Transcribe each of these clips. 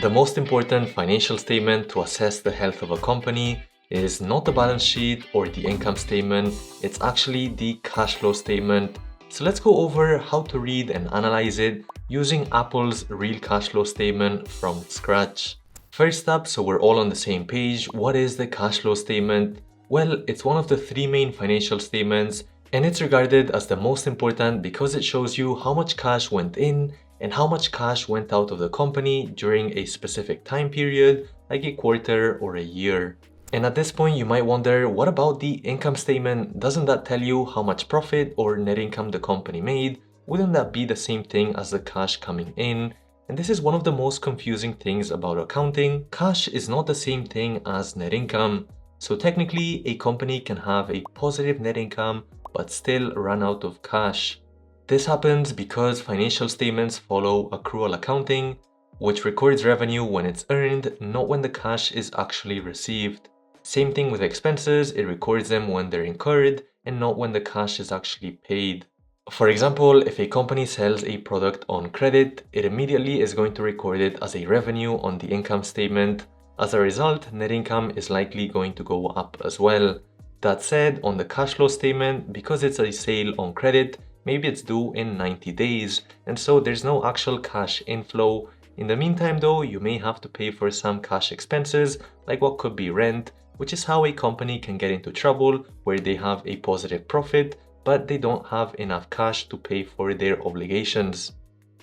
The most important financial statement to assess the health of a company is not the balance sheet or the income statement, it's actually the cash flow statement. So let's go over how to read and analyze it using Apple's real cash flow statement from scratch. First up, so we're all on the same page, what is the cash flow statement? Well, it's one of the three main financial statements, and it's regarded as the most important because it shows you how much cash went in and how much cash went out of the company during a specific time period, like a quarter or a year. And at this point, you might wonder, what about the income statement? Doesn't that tell you how much profit or net income the company made? Wouldn't that be the same thing as the cash coming in? And this is one of the most confusing things about accounting. Cash is not the same thing as net income. So technically, a company can have a positive net income but still run out of cash. This happens because financial statements follow accrual accounting, which records revenue when it's earned, not when the cash is actually received. Same thing with expenses, it records them when they're incurred and not when the cash is actually paid. For example, if a company sells a product on credit, it immediately is going to record it as a revenue on the income statement. As a result, net income is likely going to go up as well. That said, on the cash flow statement, because it's a sale on credit, maybe it's due in 90 days, and so there's no actual cash inflow. In the meantime though, you may have to pay for some cash expenses, like what could be rent, which is how a company can get into trouble where they have a positive profit, but they don't have enough cash to pay for their obligations.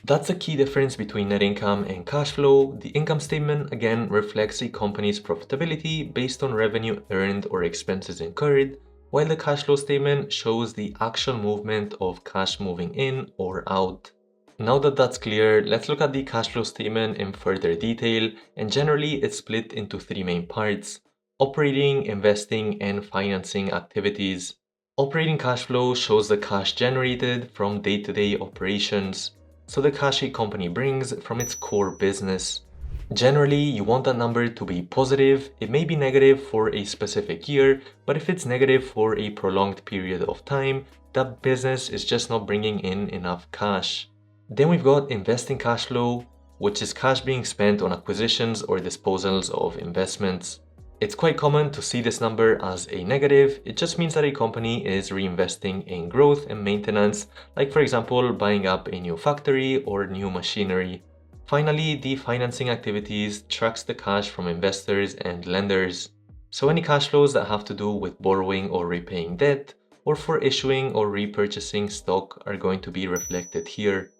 That's the key difference between net income and cash flow. The income statement again reflects a company's profitability based on revenue earned or expenses incurred, while the cash flow statement shows the actual movement of cash moving in or out. Now that that's clear, let's look at the cash flow statement in further detail, and generally it's split into three main parts: operating, investing, and financing activities. Operating cash flow shows the cash generated from day-to-day operations, so the cash a company brings from its core business. Generally, you want that number to be positive. It may be negative for a specific year, but if it's negative for a prolonged period of time, that business is just not bringing in enough cash. Then we've got investing cash flow, which is cash being spent on acquisitions or disposals of investments. It's quite common to see this number as a negative. It just means that a company is reinvesting in growth and maintenance, like for example, buying up a new factory or new machinery. Finally, the financing activities tracks the cash from investors and lenders. So any cash flows that have to do with borrowing or repaying debt, or for issuing or repurchasing stock are going to be reflected here.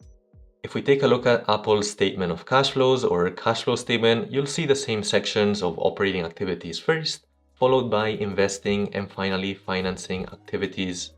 If we take a look at Apple's statement of cash flows or cash flow statement, you'll see the same sections of operating activities first, followed by investing, and finally financing activities.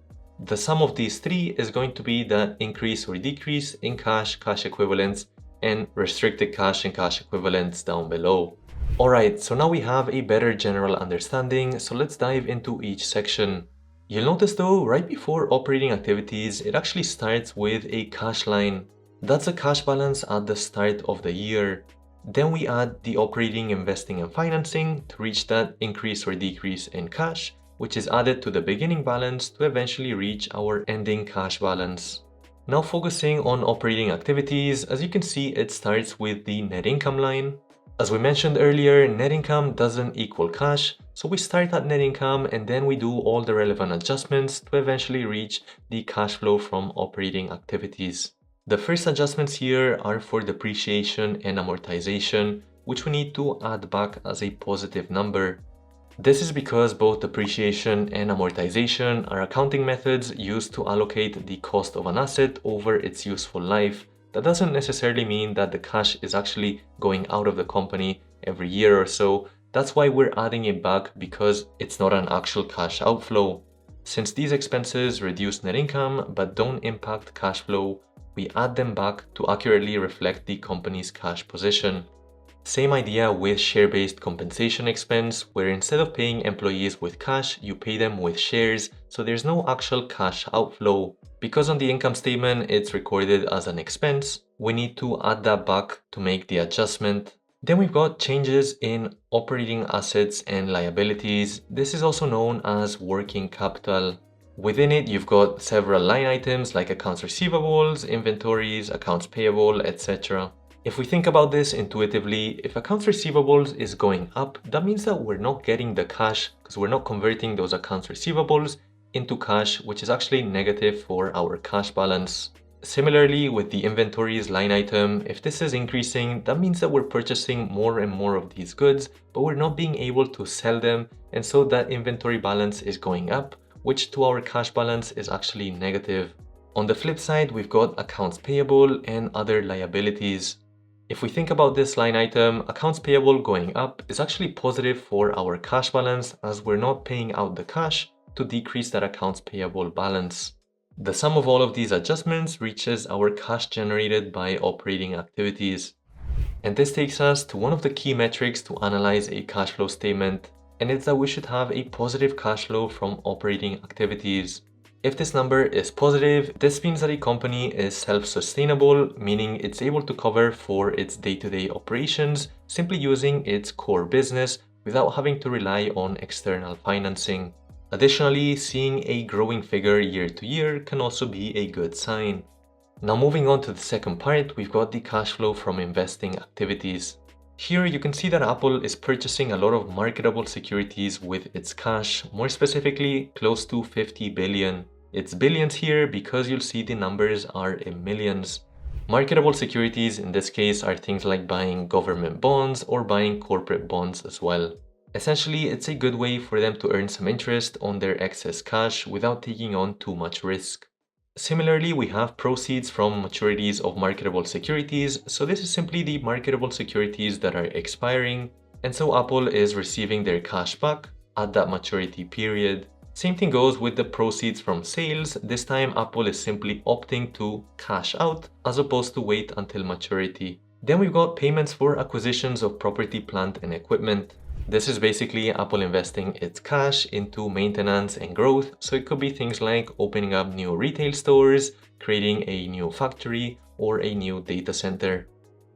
The sum of these three is going to be the increase or decrease in cash, cash equivalents, and restricted cash and cash equivalents down below. Alright, so now we have a better general understanding, so let's dive into each section. You'll notice though, right before operating activities, it actually starts with a cash line. That's a cash balance at the start of the year. Then we add the operating, investing, and financing to reach that increase or decrease in cash, which is added to the beginning balance to eventually reach our ending cash balance. Now focusing on operating activities, as you can see, it starts with the net income line. As we mentioned earlier, net income doesn't equal cash, so we start at net income and then we do all the relevant adjustments to eventually reach the cash flow from operating activities. The first adjustments here are for depreciation and amortization, which we need to add back as a positive number. This is because both depreciation and amortization are accounting methods used to allocate the cost of an asset over its useful life. That doesn't necessarily mean that the cash is actually going out of the company every year or so. That's why we're adding it back, because it's not an actual cash outflow. Since these expenses reduce net income but don't impact cash flow, we add them back to accurately reflect the company's cash position. Same idea with share-based compensation expense, where instead of paying employees with cash, you pay them with shares, so there's no actual cash outflow. Because on the income statement it's recorded as an expense, we need to add that back to make the adjustment. Then we've got changes in operating assets and liabilities. This is also known as working capital. Within it, you've got several line items like accounts receivables, inventories, accounts payable, etc. If we think about this intuitively, if accounts receivables is going up, that means that we're not getting the cash because we're not converting those accounts receivables into cash, which is actually negative for our cash balance. Similarly, with the inventories line item, if this is increasing, that means that we're purchasing more and more of these goods, but we're not being able to sell them, and so that inventory balance is going up, which to our cash balance is actually negative. On the flip side, we've got accounts payable and other liabilities. If we think about this line item, accounts payable going up is actually positive for our cash balance as we're not paying out the cash to decrease that accounts payable balance. The sum of all of these adjustments reaches our cash generated by operating activities. And this takes us to one of the key metrics to analyze a cash flow statement, and it's that we should have a positive cash flow from operating activities. If this number is positive, this means that a company is self-sustainable, meaning it's able to cover for its day-to-day operations simply using its core business without having to rely on external financing. Additionally, seeing a growing figure year to year can also be a good sign. Now moving on to the second part, we've got the cash flow from investing activities. Here you can see that Apple is purchasing a lot of marketable securities with its cash, more specifically close to 50 billion. It's billions here because you'll see the numbers are in millions. Marketable securities in this case are things like buying government bonds or buying corporate bonds as well. Essentially, it's a good way for them to earn some interest on their excess cash without taking on too much risk. Similarly, we have proceeds from maturities of marketable securities, so this is simply the marketable securities that are expiring, and so Apple is receiving their cash back at that maturity period. Same thing goes with the proceeds from sales. This time Apple is simply opting to cash out as opposed to wait until maturity. Then we've got payments for acquisitions of property, plant, and equipment. This is basically Apple investing its cash into maintenance and growth, so it could be things like opening up new retail stores, creating a new factory, or a new data center.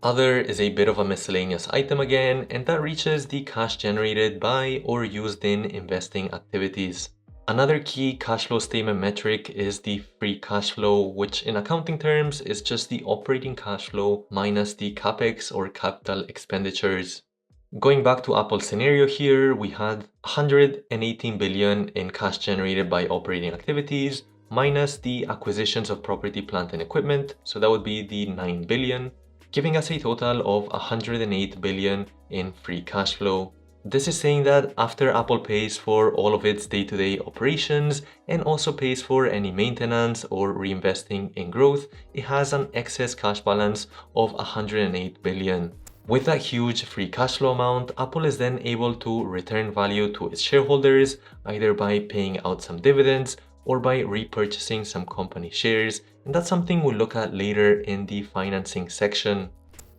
Other is a bit of a miscellaneous item again, and that reaches the cash generated by or used in investing activities. Another key cash flow statement metric is the free cash flow, which in accounting terms is just the operating cash flow minus the capex or capital expenditures. Going back to Apple's scenario here, we had 118 billion in cash generated by operating activities minus the acquisitions of property, plant, and equipment, so that would be the 9 billion, giving us a total of 108 billion in free cash flow. This is saying that after Apple pays for all of its day-to-day operations and also pays for any maintenance or reinvesting in growth, it has an excess cash balance of 108 billion. With that huge free cash flow amount, Apple is then able to return value to its shareholders, either by paying out some dividends or by repurchasing some company shares, and that's something we'll look at later in the financing section.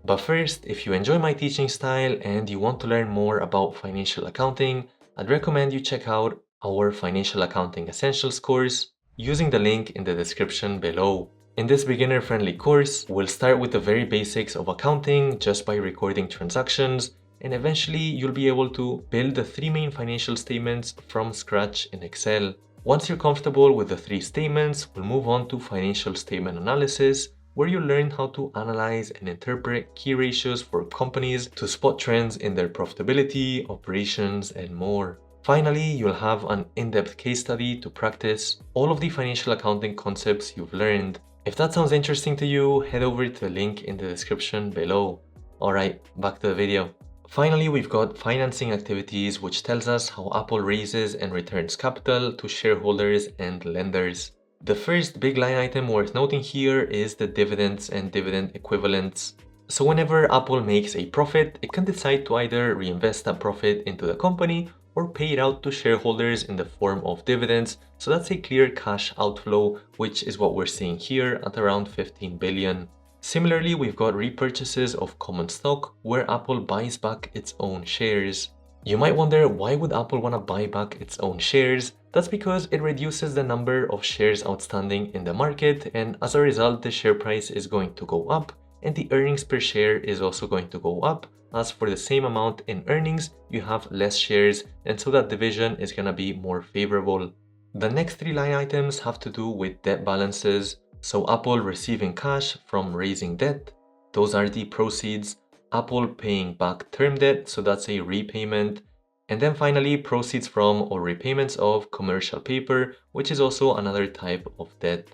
But first, if you enjoy my teaching style and you want to learn more about financial accounting, I'd recommend you check out our Financial Accounting Essentials course using the link in the description below. In this beginner-friendly course, we'll start with the very basics of accounting just by recording transactions, and eventually you'll be able to build the 3 main financial statements from scratch in Excel. Once you're comfortable with the 3 statements, we'll move on to financial statement analysis, where you'll learn how to analyze and interpret key ratios for companies to spot trends in their profitability, operations, and more. Finally, you'll have an in-depth case study to practice all of the financial accounting concepts you've learned. If that sounds interesting to you, head over to the link in the description below. Alright, back to the video. Finally, we've got financing activities, which tells us how Apple raises and returns capital to shareholders and lenders. The first big line item worth noting here is the dividends and dividend equivalents. So whenever Apple makes a profit, it can decide to either reinvest that profit into the company or pay it out to shareholders in the form of dividends. So that's a clear cash outflow, which is what we're seeing here at around 15 billion. Similarly, we've got repurchases of common stock where Apple buys back its own shares. You might wonder, why would Apple want to buy back its own shares? That's because it reduces the number of shares outstanding in the market, and as a result, the share price is going to go up and the earnings per share is also going to go up, as for the same amount in earnings, you have less shares, and so that division is going to be more favorable. The next 3 line items have to do with debt balances, so Apple receiving cash from raising debt, those are the proceeds, Apple paying back term debt, so that's a repayment, and then finally proceeds from or repayments of commercial paper, which is also another type of debt.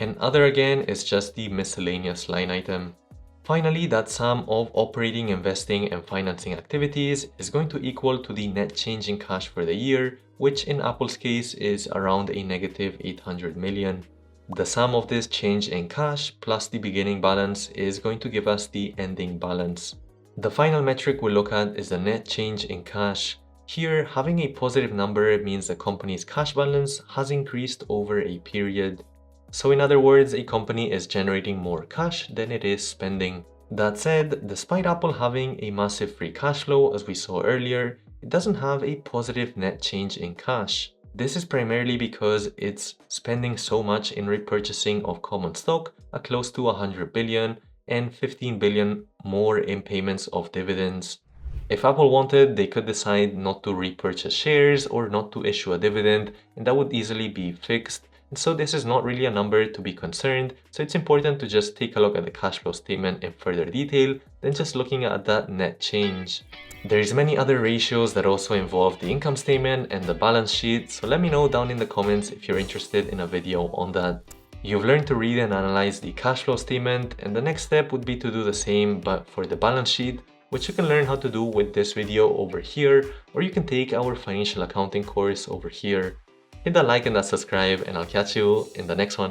And other again is just the miscellaneous line item. Finally, that sum of operating, investing, and financing activities is going to equal to the net change in cash for the year, which in Apple's case is around a negative 800 million. The sum of this change in cash plus the beginning balance is going to give us the ending balance. The final metric we'll look at is the net change in cash. Here, having a positive number means the company's cash balance has increased over a period. So in other words, a company is generating more cash than it is spending. That said, despite Apple having a massive free cash flow as we saw earlier, it doesn't have a positive net change in cash. This is primarily because it's spending so much in repurchasing of common stock at close to 100 billion and 15 billion more in payments of dividends. If Apple wanted, they could decide not to repurchase shares or not to issue a dividend, and that would easily be fixed. And so this is not really a number to be concerned, so it's important to just take a look at the cash flow statement in further detail than just looking at that net change. There's many other ratios that also involve the income statement and the balance sheet, so let me know down in the comments if you're interested in a video on that. You've learned to read and analyze the cash flow statement, and the next step would be to do the same but for the balance sheet, which you can learn how to do with this video over here, or you can take our financial accounting course over here. Hit that like and that subscribe, and I'll catch you in the next one.